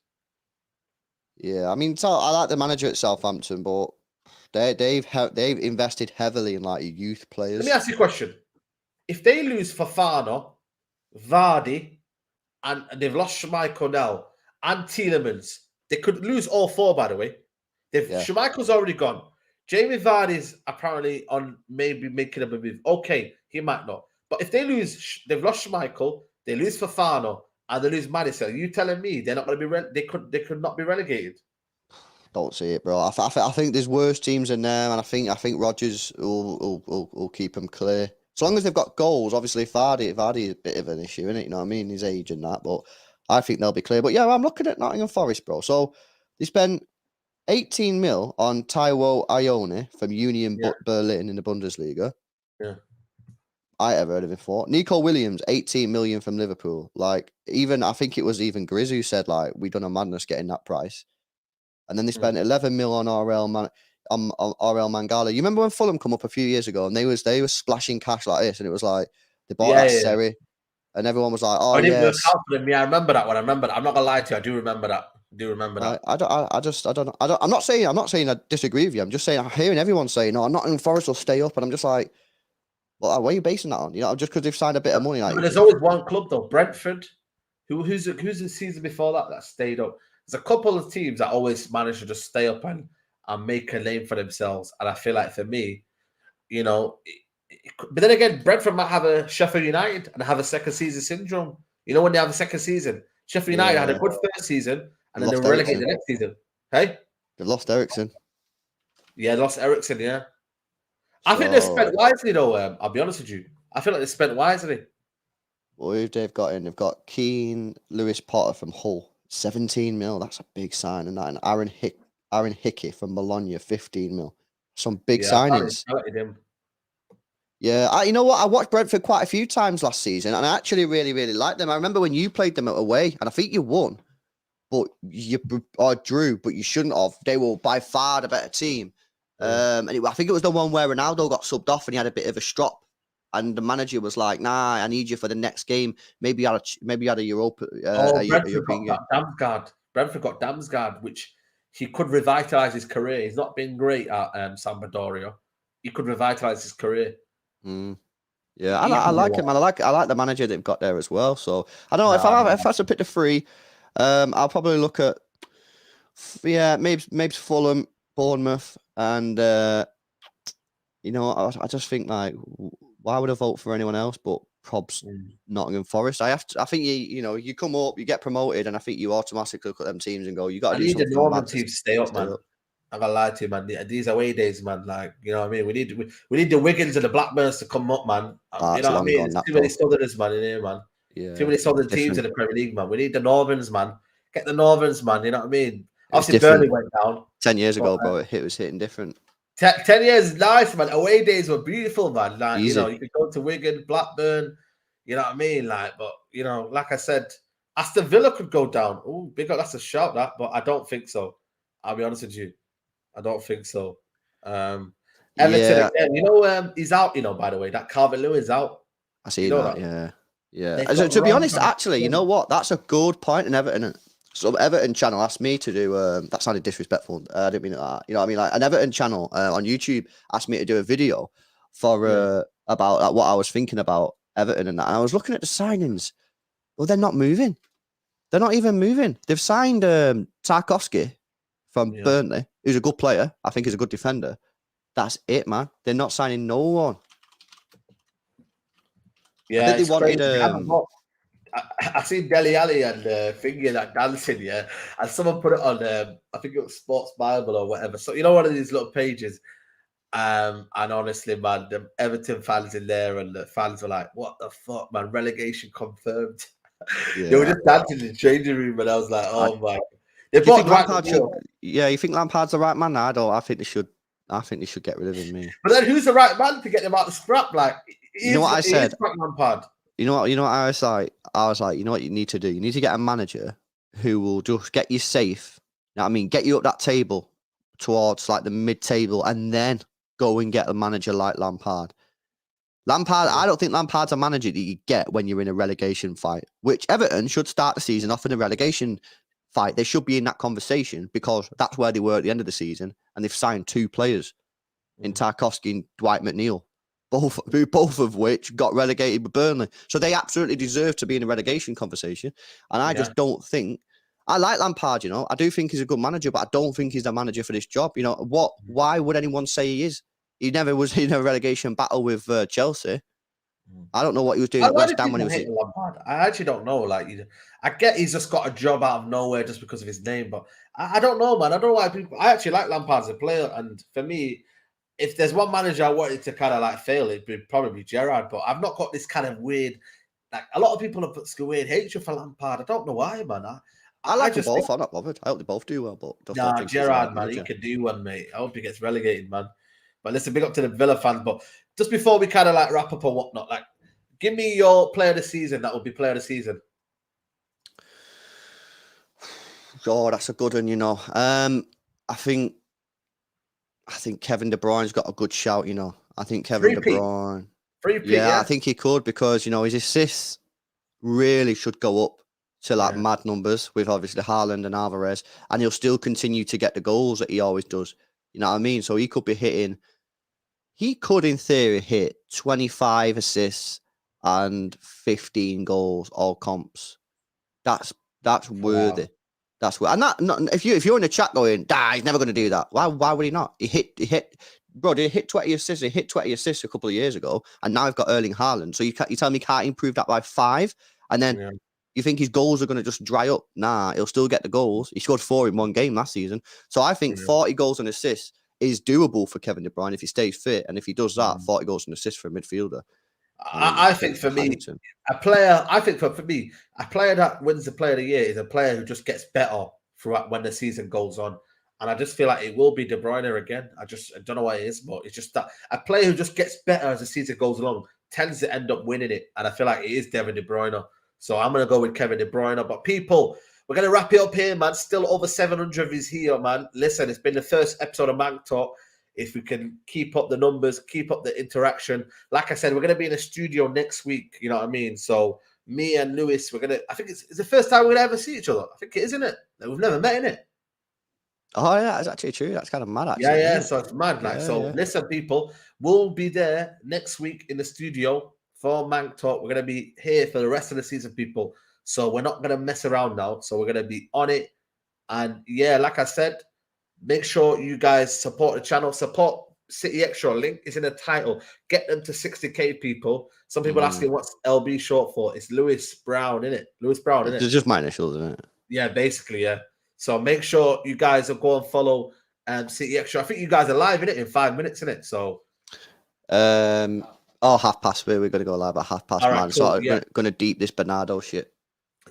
Yeah, I mean, I like the manager at Southampton, but they've invested heavily in like youth players. Let me ask you a question: if they lose Fofana, Vardy, and they've lost Schmeichel now, and Tielemans, they could lose all four. By the way, Schmeichel's already gone. Jamie Vardy's apparently on maybe making a move. Okay, he might not. But if they lose, they've lost Schmeichel, they lose Fofana, and they lose Madison. Are you telling me they're not going to be? They could not be relegated. Don't see it, bro. I think there's worse teams in there, and I think Rodgers will keep them clear. As long as they've got goals, obviously Vardy is a bit of an issue, isn't it? You know what I mean? His age and that, but I think they'll be clear. But yeah, I'm looking at Nottingham Forest, bro. So they spent 18 mil on Taiwo Ione from Union Berlin in the Bundesliga. Yeah. I ever heard of it before. Nico Williams, 18 million from Liverpool. Like, I think it was even Grizz who said, like, we done a madness getting that price. And then they spent 11 mil on RL Mangala. You remember when Fulham come up a few years ago and they were splashing cash like this, and it was like they bought Seri, and everyone was like, "Oh, I didn't work out for them." Yeah, I remember that one. I'm not gonna lie to you. I do remember that. I'm not saying I disagree with you. I'm just saying I'm hearing everyone saying, "No, Nottingham Forest will stay up," and I'm just like, "Well, what are you basing that on? You know, just because they've signed a bit of money." Like, but there's always one club though, Brentford. Who's the season before that stayed up? There's a couple of teams that always manage to just stay up and make a name for themselves. And I feel like for me, but then again, Brentford might have a Sheffield United and have a second season syndrome. You know, when they have a second season, Sheffield United had a good first season and then they were relegated the next season. Hey? They lost Ericsson. Yeah, they lost Ericsson, yeah. I think they spent wisely though, I'll be honest with you. I feel like they spent wisely. Well, who they've got in? They've got Keane, Lewis Potter from Hull. 17 mil, that's a big sign, and that, and Aaron Hickey from Bologna, 15 mil. Some big signings. Yeah, you know what? I watched Brentford quite a few times last season, and I actually really, really liked them. I remember when you played them away, and I think you won, but you drew, but you shouldn't have. They were by far the better team. I think it was the one where Ronaldo got subbed off and he had a bit of a strop. And the manager was like, "Nah, I need you for the next game. Maybe you had a Europa. Brentford got Damsgaard. Brentford got Damsgaard, which he could revitalize his career. He's not been great at Sampdoria. He could revitalize his career. Yeah, I like him. I like the manager they've got there as well. So I don't know if I had to pick the three, I'll probably look at maybe Fulham, Bournemouth, and I just think like, why would I vote for anyone else but probs Nottingham Forest? I think you come up, you get promoted, and I think you automatically look at them teams and go, you got to do something. I need the Northern team to stay up, man. I'm gonna lie to you, man. These away days, man. Like, you know what I mean? We need the Wiggins and the Blackburns to come up, man. You know what I mean? There's too many Southerners, man, in here, man. Yeah, too many Southern teams in the Premier League, man. We need the Northerns, man. Get the Northerns, man. You know what I mean? Obviously, Burnley went down 10 years ago, bro. It was hitting different. 10 years is nice, man. Away days were beautiful, man. Like, you could go to Wigan, Blackburn, you know what I mean? Like, but, like I said, Aston Villa could go down. Oh, big up, that's a shout, that, but I don't think so. I'll be honest with you. I don't think so. Everton, again, he's out, by the way. That Calvert-Lewin is out. I see that, yeah. To be honest, actually, you know what? That's a good point in Everton. So Everton channel asked me to do that sounded disrespectful. I didn't mean that. You know what I mean? Like an Everton channel on YouTube asked me to do a video for about like, what I was thinking about Everton and that. And I was looking at the signings. Well, they're not moving. They're not even moving. They've signed Tarkowski from Burnley, who's a good player. I think he's a good defender. That's it, man. They're not signing no one. Yeah, I think they wanted. I seen Dele Alli and Finger that dancing, and someone put it on. I think it was Sports Bible or whatever. So one of these little pages, And honestly, man, the Everton fans in there and the fans were like, "What the fuck, man? Relegation confirmed." They were Yeah. just dancing in the changing room, and I was like, I, "Oh my!" They do you bought think Dwight Lampard should? McNeil. Yeah, you think Lampard's the right man? I don't. I think they should. I think they should get rid of him. Me. But then, who's the right man to get them out the scrap? Like, You know what I said? Frank Lampard. You know what I was like? I was like, you know what you need to do? You need to get a manager who will just get you safe. You know what I mean? Get you up that table towards like the mid-table, and then go and get a manager like Lampard. I don't think Lampard's a manager that you get when you're in a relegation fight, which Everton should start the season off in a relegation fight. They should be in that conversation because that's where they were at the end of the season, and they've signed 2 players in Tarkowski and Dwight McNeil, both of which got relegated with Burnley. So they absolutely deserve to be in a relegation conversation. And I just don't think. I like Lampard, you know. I do think he's a good manager, but I don't think he's the manager for this job. You know what? Why would anyone say he is? He never was in a relegation battle with Chelsea. I don't know what he was doing at West Ham when he was. Lampard? I actually don't know. Like, I get he's just got a job out of nowhere just because of his name, but I don't know, man. I don't know why people. I actually like Lampard as a player, and for me, if there's one manager I wanted to kind of like fail, it'd probably be Gerrard. But I've not got this kind of weird. Like, a lot of people have put weird hatred for Lampard. I don't know why, man. I like them both. I'm not bothered. I hope they both do well, but nah, Gerrard, man, he could do one, mate. I hope he gets relegated, man. But listen, big up to the Villa fans. But just before we kind of like wrap up or whatnot, like, give me your player of the season. That would be player of the season. God, that's a good one, you know. I think Kevin De Bruyne's got a good shout, you know. I think Kevin De Bruyne. Yeah, I think he could because, you know, his assists really should go up to like mad numbers with obviously Haaland and Alvarez, and he'll still continue to get the goals that he always does. You know what I mean? So he could in theory hit 25 assists and 15 goals, all comps. That's worthy. Wow. That's what. And that, if you're in the chat going, he's never going to do that. Why would he not? He hit. Bro, he hit 20 assists. He hit 20 assists a couple of years ago, and now I've got Erling Haaland. So you tell me he can't improve that by 5, and then you think his goals are going to just dry up? Nah, he'll still get the goals. He scored 4 in one game last season. So I think 40 goals and assists is doable for Kevin De Bruyne if he stays fit, and if he does that, 40 goals and assists for a midfielder. I think for me, a player. I think for me, a player that wins the Player of the Year is a player who just gets better throughout when the season goes on. And I just feel like it will be De Bruyne again. I don't know why it is, but it's just that a player who just gets better as the season goes along tends to end up winning it. And I feel like it is Kevin De Bruyne. So I'm going to go with Kevin De Bruyne. But people, we're going to wrap it up here, man. Still over 700 is here, man. Listen, it's been the first episode of Manc Talk. If we can keep up the numbers, keep up the interaction. Like I said, we're going to be in a studio next week. You know what I mean? So me and Lewis, I think it's the first time we're going to ever see each other. I think it is, isn't it? We've never met, innit? Oh, yeah, that's actually true. That's kind of mad, actually. Yeah. So it's mad. Listen, people, we'll be there next week in the studio for Manc Talk. We're going to be here for the rest of the season, people. So we're not going to mess around now. So we're going to be on it. And yeah, like I said, make sure you guys support the channel, support City Extra. Link is in the title. Get them to 60k, people. Some people asking what's LB short for. It's Lewis Brown, isn't it? Lewis Brown, isn't it? It's just my initials, isn't it? Yeah, basically, yeah. So make sure you guys will go and follow City Extra. I think you guys are live in it in 5 minutes, isn't it? So 5:30. We're gonna go live at 5:30, man. Cool. So I'm gonna deep this Bernado shit.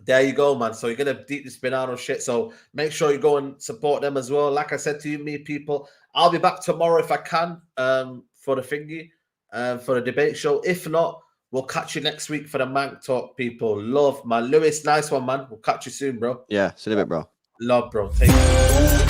There you go, man. So you're going to deep this Bernardo shit. So make sure you go and support them as well. Like I said to you, me people, I'll be back tomorrow if I can for the thingy, for the debate show. If not, we'll catch you next week for the Manc Talk, people. Love, man. Lewis, nice one, man. We'll catch you soon, bro. Yeah, see you in a bit, bro. Love, bro. Take care.